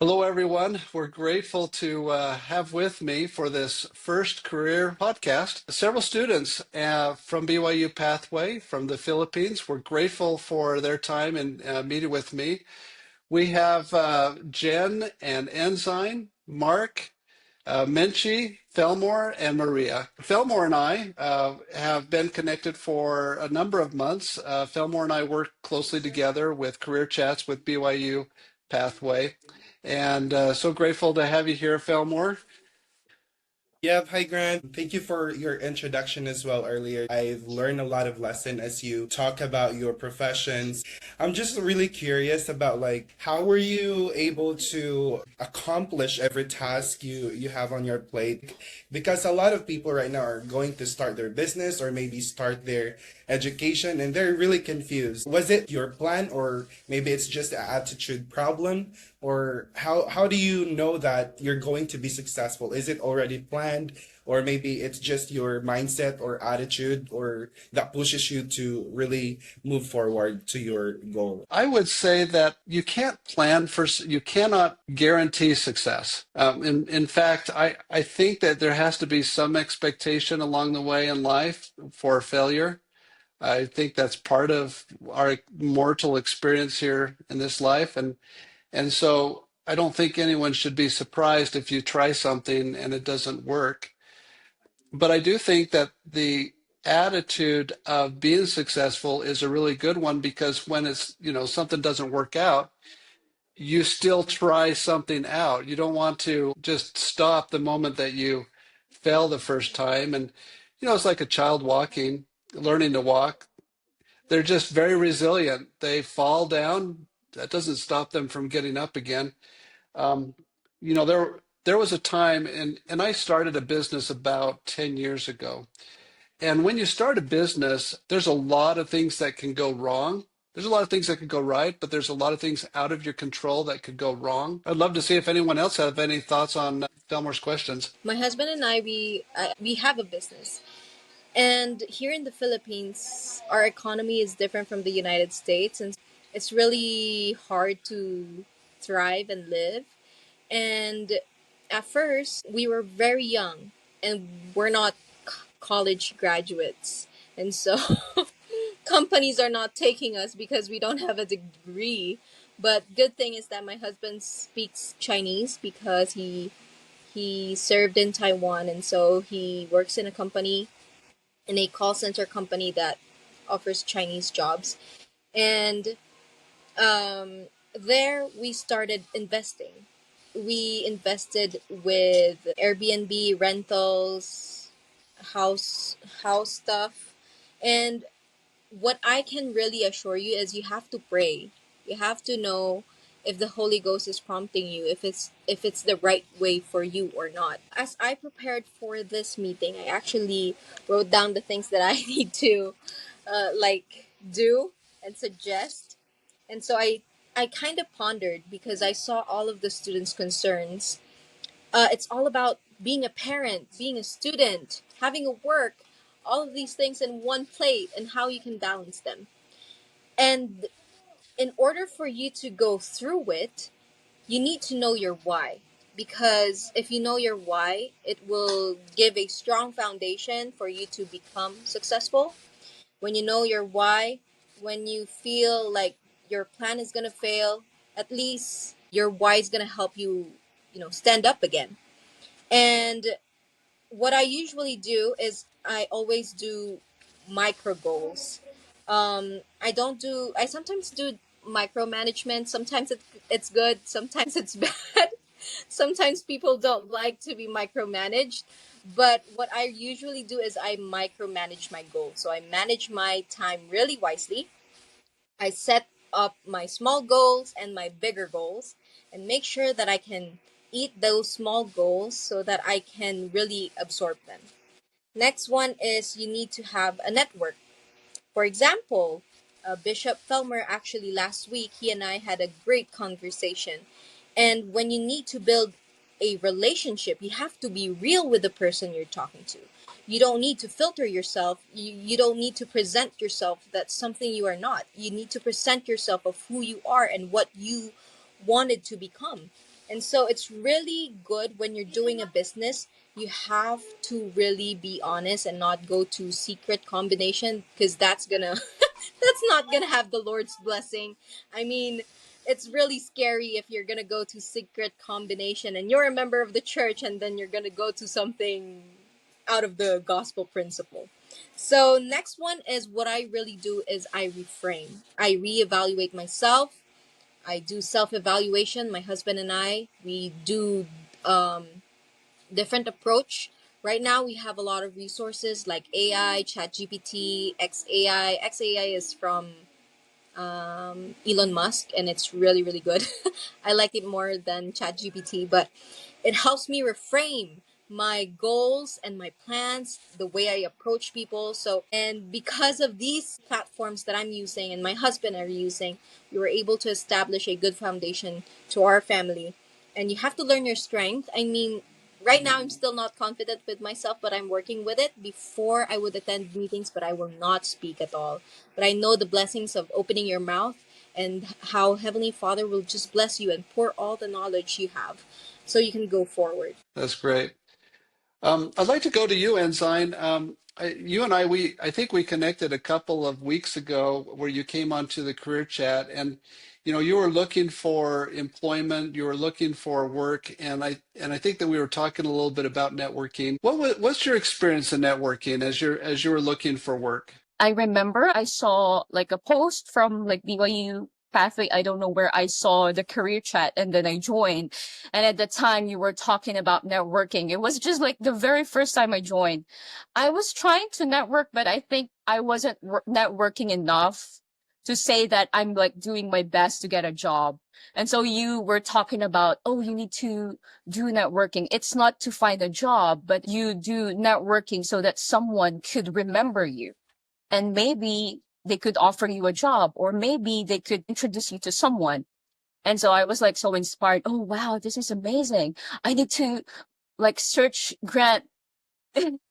Hello, everyone. We're grateful to have with me for this first career podcast several students from BYU Pathway from the Philippines. We're grateful for their time and meeting with me. We have Jen and Ensign, Mark, Menchie, Felmore, and Maria. Felmore and I have been connected for a number of months. Felmore and I work closely together with Career Chats with BYU Pathway. And so grateful to have you here, Felmore. Yep, hi Grant. Thank you for your introduction as well earlier. I've learned a lot of lesson as you talk about your professions. I'm just really curious about like how were you able to accomplish every task you have on your plate? Because a lot of people right now are going to start their business or maybe start their education and they're really confused. Was it your plan or maybe it's just an attitude problem? Or how do you know that you're going to be successful? Is it already planned, or maybe it's just your mindset or attitude, or that pushes you to really move forward to your goal? I would say that you can't plan for, you cannot guarantee success. In fact, I think that there has to be some expectation along the way in life for failure. I think that's part of our mortal experience here in this life. And so I don't think anyone should be surprised if you try something and it doesn't work. But I do think that the attitude of being successful is a really good one because when something doesn't work out, you still try something out. You don't want to just stop the moment that you fail the first time. And, it's like a child learning to walk. They're just very resilient. They fall down. That doesn't stop them from getting up again. Um, there was a time, and I started a business about 10 years ago. And when you start a business, there's a lot of things that can go wrong. There's a lot of things that could go right, but there's a lot of things out of your control that could go wrong. I'd love to see if anyone else have any thoughts on Delmore's questions. My husband and I, we have a business, and here in the Philippines, our economy is different from the United States, and it's really hard to thrive and live. And at first, we were very young, and we're not college graduates, and so companies are not taking us because we don't have a degree. But good thing is that my husband speaks Chinese because he served in Taiwan, and so he works in a company, in a call center company that offers Chinese jobs. And there we started investing. We invested with Airbnb rentals, house stuff, and what I can really assure you is you have to pray. You have to know if the Holy Ghost is prompting you, if it's the right way for you or not. As I prepared for this meeting, I actually wrote down the things that I need to do and suggest. And so I kind of pondered because I saw all of the students' concerns. It's all about being a parent, being a student, having a work, all of these things in one plate and how you can balance them. And in order for you to go through it, you need to know your why. Because if you know your why, it will give a strong foundation for you to become successful. When you know your why, when you feel like your plan is going to fail, at least your why is going to help you, stand up again. And what I usually do is I always do micro goals. I sometimes do micromanagement. Sometimes it's good, sometimes it's bad. Sometimes people don't like to be micromanaged. But what I usually do is I micromanage my goals. So I manage my time really wisely. I set up my small goals and my bigger goals and make sure that I can eat those small goals so that I can really absorb them. Next one is you need to have a network. For example, Bishop Felmer actually last week, he and I had a great conversation. And when you need to build a relationship, you have to be real with the person you're talking to. You don't need to filter yourself. You don't need to present yourself that's something you are not. You need to present yourself of who you are and what you wanted to become. And so it's really good when you're doing a business, you have to really be honest and not go to secret combination, because that's gonna that's not gonna have the Lord's blessing. I mean, it's really scary if you're gonna go to secret combination and you're a member of the church and then you're gonna go to something out of the gospel principle. So next one is what I really do is I reframe. I reevaluate myself. I do self evaluation. My husband and I, we do different approach. Right now, we have a lot of resources like AI, ChatGPT, XAI. XAI is from Elon Musk, and it's really, really good. I like it more than ChatGPT, but it helps me reframe my goals and my plans, the way I approach people. So, and because of these platforms that I'm using and my husband are using, we were able to establish a good foundation to our family. And you have to learn your strength. I mean, right now I'm still not confident with myself, but I'm working with it. Before I would attend meetings, but I will not speak at all. But I know the blessings of opening your mouth and how Heavenly Father will just bless you and pour all the knowledge you have so you can go forward. That's great. I'd like to go to you, Ensign. You and I, I think we connected a couple of weeks ago where you came onto the career chat, and you were looking for employment, you were looking for work, and I think that we were talking a little bit about networking. What's your experience in networking as you were looking for work? I remember I saw like a post from like BYU Pathway. I don't know where I saw the career chat and then I joined. And at the time you were talking about networking. It was just like the very first time I joined. I was trying to network, but I think I wasn't networking enough to say that I'm like doing my best to get a job. And so you were talking about, oh, you need to do networking. It's not to find a job, but you do networking so that someone could remember you. And maybe they could offer you a job, or maybe they could introduce you to someone. And so I was like so inspired. Oh, wow, this is amazing. I need to like search Grant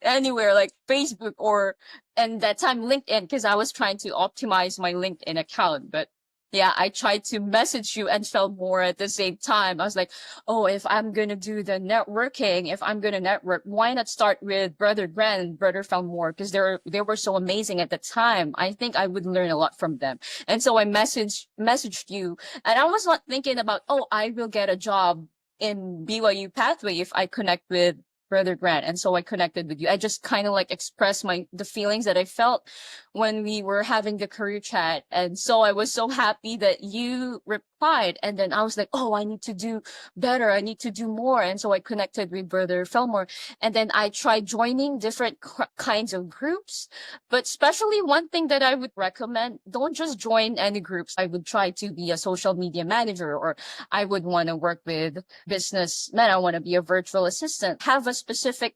anywhere like Facebook or, and that time LinkedIn, because I was trying to optimize my LinkedIn account. But yeah, I tried to message you and felt more at the same time. I was like, oh, if I'm going to do the networking, if I'm going to network, why not start with Brother Grant and Brother Felmore? Because they were so amazing at the time. I think I would learn a lot from them. And so I messaged you, and I was not thinking about, oh, I will get a job in BYU Pathway if I connect with Brother Grant. And so I connected with you. I just kind of like expressed the feelings that I felt when we were having the career chat. And so I was so happy that you replied. And then I was like, oh, I need to do better. I need to do more. And so I connected with Brother Felmore. And then I tried joining different kinds of groups. But especially one thing that I would recommend, don't just join any groups. I would try to be a social media manager, or I would want to work with businessmen. I want to be a virtual assistant. Have a specific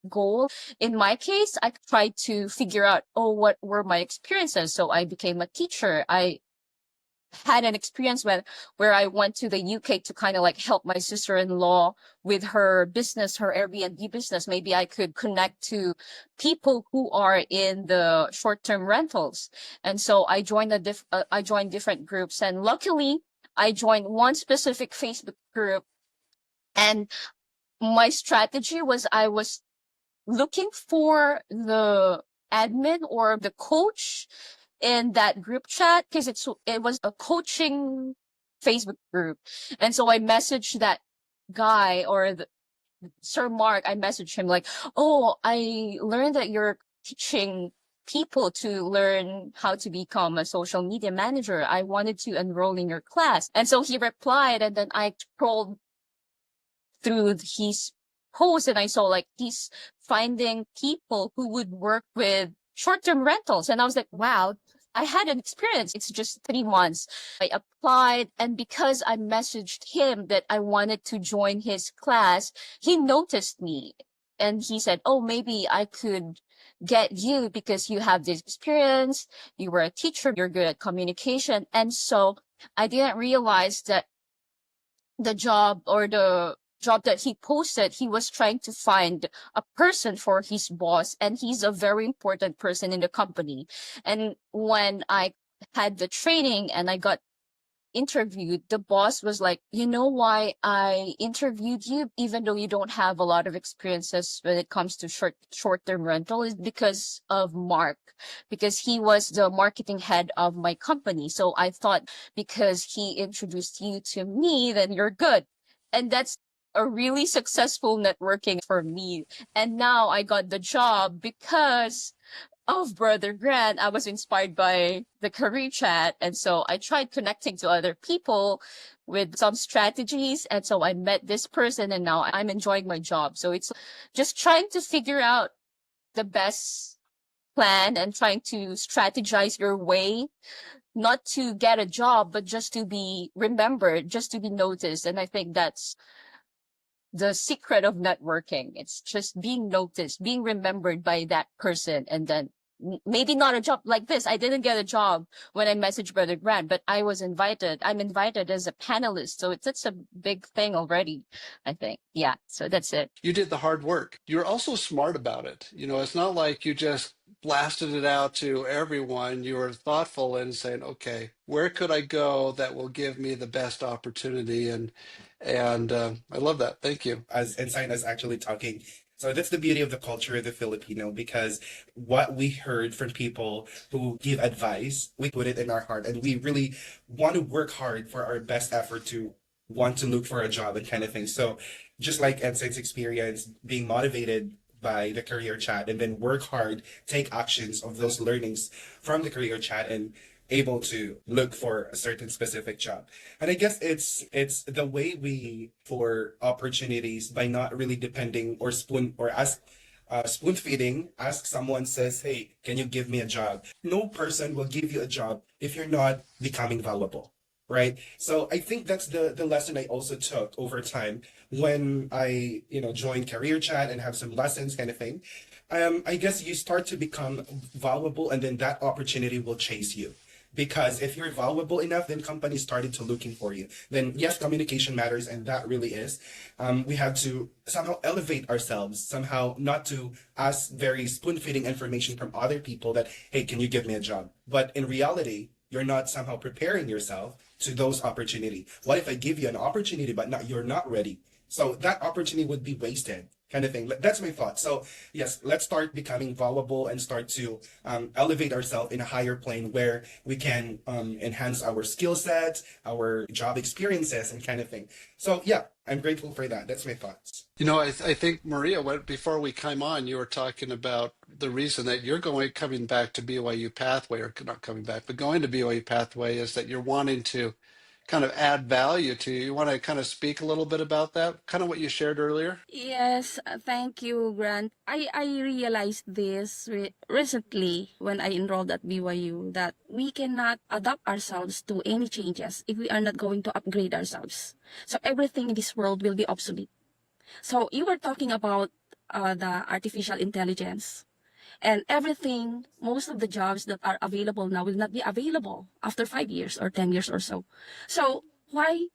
goal. In my case, I tried to figure out, oh, what were my experiences? So I became a teacher. I had an experience where I went to the UK to kind of like help my sister-in-law with her business, her Airbnb business. Maybe I could connect to people who are in the short-term rentals. And so I joined I joined different groups, and luckily I joined one specific Facebook group. And my strategy was I was looking for the admin or the coach in that group chat, because it was a coaching Facebook group. And so I messaged that guy, or the Sir Mark. I messaged him like, oh, I learned that you're teaching people to learn how to become a social media manager. I wanted to enroll in your class. And so he replied, and then I scrolled through his post and I saw like he's finding people who would work with short-term rentals. And I was like, wow, I had an experience. It's just 3 months. I applied, and because I messaged him that I wanted to join his class, he noticed me and he said, oh, maybe I could get you because you have this experience. You were a teacher. You're good at communication. And so I didn't realize that the job that he posted, he was trying to find a person for his boss, and he's a very important person in the company. And when I had the training and I got interviewed, the boss was like, you know why I interviewed you, even though you don't have a lot of experiences when it comes to short-term rental, is because of Mark, because he was the marketing head of my company. So I thought because he introduced you to me, then you're good. And that's a really successful networking for me. And now I got the job because of Brother Grant. I was inspired by the career chat. And so I tried connecting to other people with some strategies. And so I met this person and now I'm enjoying my job. So it's just trying to figure out the best plan and trying to strategize your way, not to get a job, but just to be remembered, just to be noticed. And I think that's the secret of networking. It's just being noticed, being remembered by that person, and then maybe not a job like this. I didn't get a job when I messaged Brother Grant, but I was invited. I'm invited as a panelist, so it's a big thing already, I think. Yeah, so that's it. You did the hard work. You're also smart about it. It's not like you just blasted it out to everyone. You were thoughtful in saying, okay, where could I go that will give me the best opportunity? And I love that. Thank you. As Ensign is actually talking. So that's the beauty of the culture of the Filipino, because what we heard from people who give advice, we put it in our heart, and we really want to work hard for our best effort to want to look for a job and kind of thing. So just like Ensign's experience, being motivated by the career chat and then work hard, take actions of those learnings from the career chat and able to look for a certain specific job. And I guess it's the way we for opportunities by not really depending or spoon feeding. Ask someone, says, hey, can you give me a job? No person will give you a job if you're not becoming valuable, right? So I think that's the lesson I also took over time when I joined career chat and have some lessons kind of thing. I guess you start to become valuable, and then that opportunity will chase you. Because if you're valuable enough, then companies started to looking for you. Then yes, communication matters, and that really is. We have to somehow elevate ourselves, somehow not to ask very spoon-feeding information from other people that, hey, can you give me a job? But in reality, you're not somehow preparing yourself to those opportunity. What if I give you an opportunity, but you're not ready? So that opportunity would be wasted, kind of thing. That's my thought. So yes, let's start becoming valuable and start to elevate ourselves in a higher plane where we can enhance our skill sets, our job experiences, and kind of thing. So yeah, I'm grateful for that. That's my thoughts. I think Maria, before we came on, you were talking about the reason that you're coming back to BYU Pathway, or not coming back, but going to BYU Pathway, is that you're wanting to kind of add value to you. You want to kind of speak a little bit about that, kind of what you shared earlier? Yes, thank you, Grant. I realized this recently when I enrolled at BYU, that we cannot adapt ourselves to any changes if we are not going to upgrade ourselves. So everything in this world will be obsolete. So you were talking about the artificial intelligence. And everything, most of the jobs that are available now will not be available after 5 years or 10 years or so. So why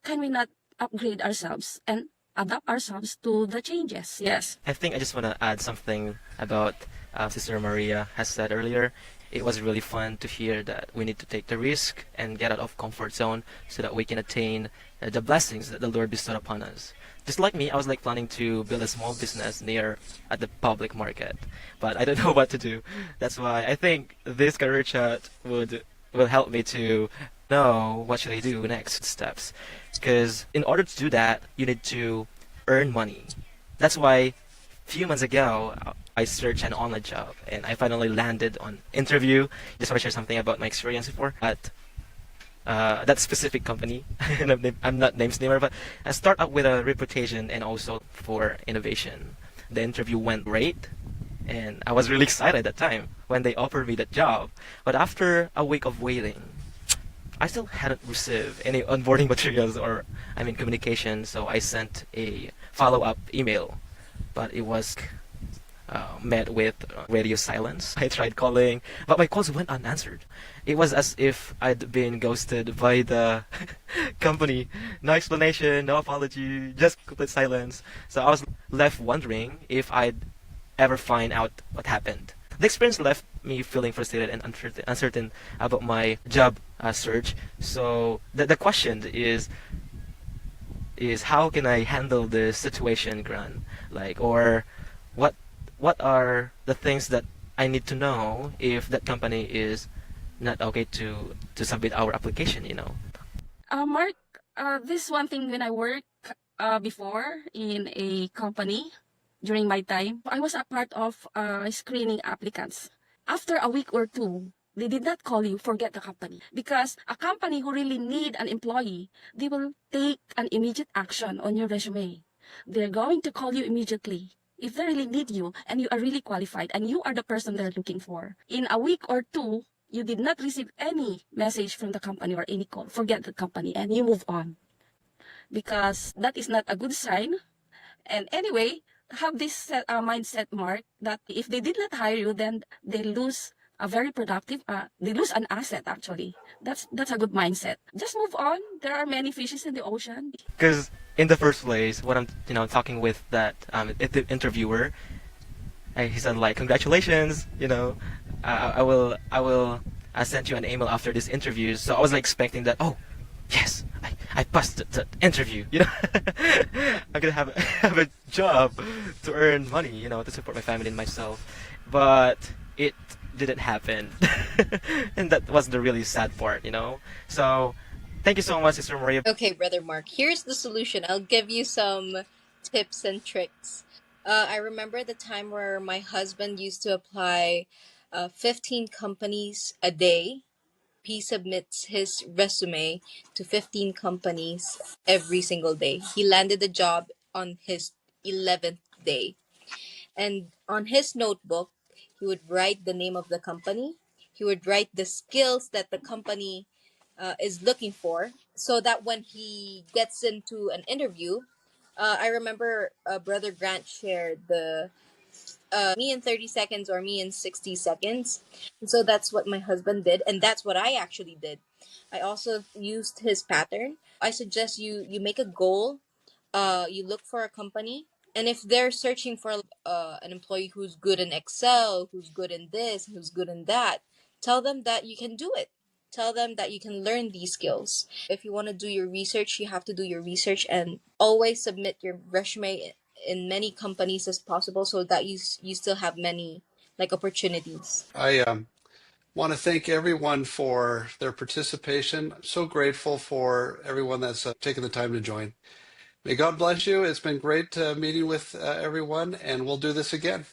can we not upgrade ourselves and adapt ourselves to the changes? Yes. I think I just want to add something about Sister Maria has said earlier. It was really fun to hear that we need to take the risk and get out of comfort zone so that we can attain the blessings that the Lord bestowed upon us. Just like me, I was planning to build a small business near at the public market, but I don't know what to do. That's why I think this career chat will help me to know what should I do next steps. Because in order to do that, you need to earn money. That's why few months ago I searched an online job and I finally landed on interview. Just want to share something about my experience before at that specific company. I'm not names namer, but I start up with a reputation and also for innovation. The interview went great, and I was really excited at that time when they offered me that job. But after a week of waiting, I still hadn't received any onboarding materials or communication. So I sent a follow-up email, but it was met with radio silence. I tried calling, but my calls went unanswered. It was as if I'd been ghosted by the company. No explanation, no apology, just complete silence. So I was left wondering if I'd ever find out what happened. The experience left me feeling frustrated and uncertain about my job search. So the question is how can I handle this situation, Gran? Like, or what what are the things that I need to know if that company is not okay to submit our application, you know? Mark, this one thing when I work before in a company during my time, I was a part of screening applicants. After a week or two, they did not call you, forget the company. Because a company who really need an employee, they will take an immediate action on your resume. They're going to call you immediately. If they really need you and you are really qualified and you are the person they're looking for, in a week or two, you did not receive any message from the company or any call, forget the company and you move on. Because that is not a good sign. And anyway, have this mindset, Mark, that if they did not hire you, then they lose a very productive, they lose an asset actually. That's a good mindset. Just move on. There are many fishes in the ocean. Because in the first place, when I'm talking with that interviewer, he said like congratulations, I will send you an email after this interview. So I was like expecting that. Oh, yes, I passed the interview. I'm gonna have have a job to earn money, to support my family and myself. But it didn't happen, and that was the really sad part. So thank you so much, Sister Maria. Okay, Brother Mark, here's the solution. I'll give you some tips and tricks. I remember the time where my husband used to apply 15 companies a day. He submits his resume to 15 companies every single day. He landed the job on his 11th day. And on his notebook, he would write the name of the company. He would write the skills that the company is looking for, so that when he gets into an interview, I remember Brother Grant shared the me in 30 seconds or me in 60 seconds. And so that's what my husband did, and that's what I actually did. I also used his pattern. I suggest you make a goal. You look for a company, and if they're searching for an employee who's good in Excel, who's good in this, who's good in that, tell them that you can do it. Tell them that you can learn these skills. If you want to do your research, you have to do your research, and always submit your resume in many companies as possible, so that you still have many like opportunities. I want to thank everyone for their participation. I'm so grateful for everyone that's taken the time to join. May God bless you. It's been great meeting with everyone, and we'll do this again.